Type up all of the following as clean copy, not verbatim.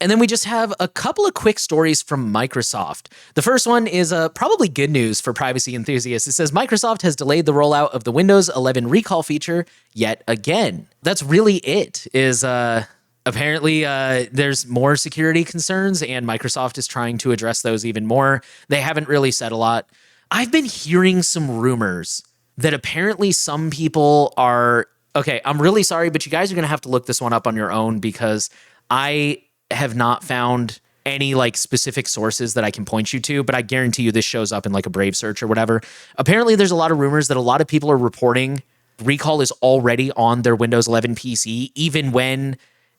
And then we just have a couple of quick stories from Microsoft. The first one is probably good news for privacy enthusiasts. It says Microsoft has delayed the rollout of the Windows 11 recall feature yet again. That's really it. Apparently, there's more security concerns, and Microsoft is trying to address those even more. They haven't really said a lot. I've been hearing some rumors that apparently some people are... Okay, I'm really sorry, but you guys are going to have to look this one up on your own because I have not found any like specific sources that I can point you to, but I guarantee you this shows up in like a Brave search or whatever. Apparently, there's a lot of rumors that a lot of people are reporting recall is already on their Windows 11 PC, even when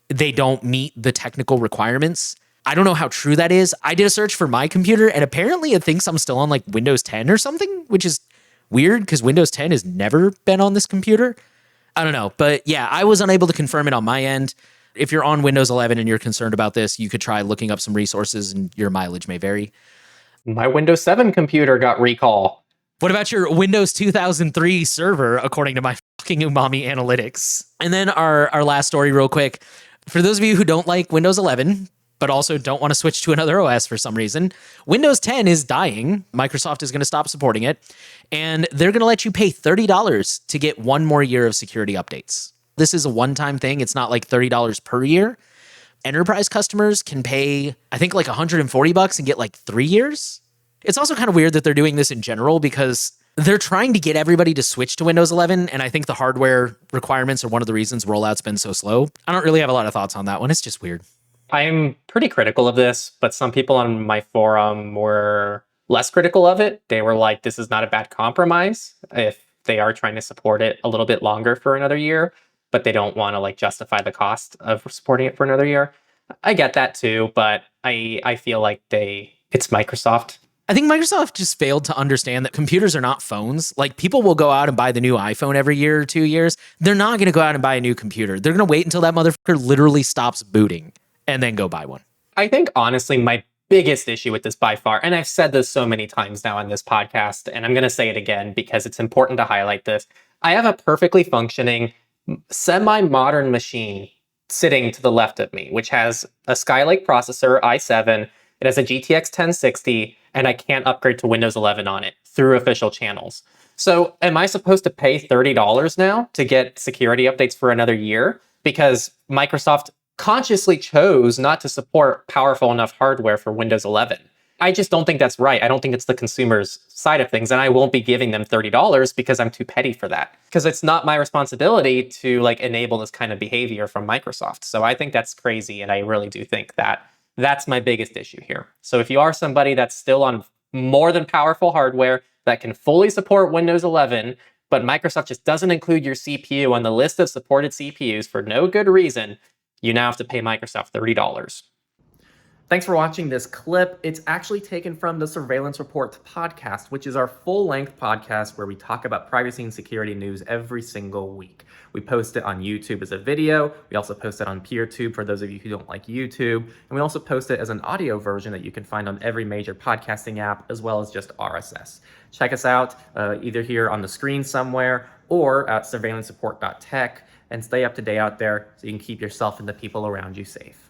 they don't meet the technical requirements. I don't know how true that is. I did a search for my computer, and apparently it thinks I'm still on like Windows 10 or something, which is weird because Windows 10 has never been on this computer. I don't know. But yeah, I was unable to confirm it on my end. If you're on Windows 11 and you're concerned about this, you could try looking up some resources and your mileage may vary. My Windows 7 computer got recall. What about your Windows 2003 server, according to my fucking Umami analytics? And then our last story real quick. For those of you who don't like Windows 11, but also don't want to switch to another OS for some reason, Windows 10 is dying. Microsoft is going to stop supporting it, and they're going to let you pay $30 to get one more year of security updates. This is a one-time thing. It's not like $30 per year. Enterprise customers can pay, I think, like $140 and get like 3 years. It's also kind of weird that they're doing this in general because they're trying to get everybody to switch to Windows 11, and I think the hardware requirements are one of the reasons rollout's been so slow. I don't really have a lot of thoughts on that one. It's just weird. I'm pretty critical of this, but some people on my forum were less critical of it. They were like, this is not a bad compromise if they are trying to support it a little bit longer for another year, but they don't want to like justify the cost of supporting it for another year. I get that too, but I feel like it's Microsoft. I think Microsoft just failed to understand that computers are not phones. Like, people will go out and buy the new iPhone every year or 2 years. They're not going to go out and buy a new computer. They're going to wait until that motherfucker literally stops booting and then go buy one. I think, honestly, my biggest issue with this by far, and I've said this so many times now on this podcast, and I'm going to say it again because it's important to highlight this. I have a perfectly functioning, semi-modern machine sitting to the left of me, which has a Skylake processor, i7. It has a GTX 1060, and I can't upgrade to Windows 11 on it through official channels. So am I supposed to pay $30 now to get security updates for another year? Because Microsoft consciously chose not to support powerful enough hardware for Windows 11. I just don't think that's right. I don't think it's the consumer's side of things, and I won't be giving them $30 because I'm too petty for that. Because it's not my responsibility to like enable this kind of behavior from Microsoft. So I think that's crazy, and I really do think that that's my biggest issue here. So if you are somebody that's still on more than powerful hardware that can fully support Windows 11, but Microsoft just doesn't include your CPU on the list of supported CPUs for no good reason, you now have to pay Microsoft $30. Thanks for watching this clip. It's actually taken from the Surveillance Report podcast, which is our full-length podcast where we talk about privacy and security news every single week. We post it on YouTube as a video. We also post it on PeerTube for those of you who don't like YouTube. And we also post it as an audio version that you can find on every major podcasting app, as well as just RSS. Check us out either here on the screen somewhere or at surveillancereport.tech, and stay up to date out there so you can keep yourself and the people around you safe.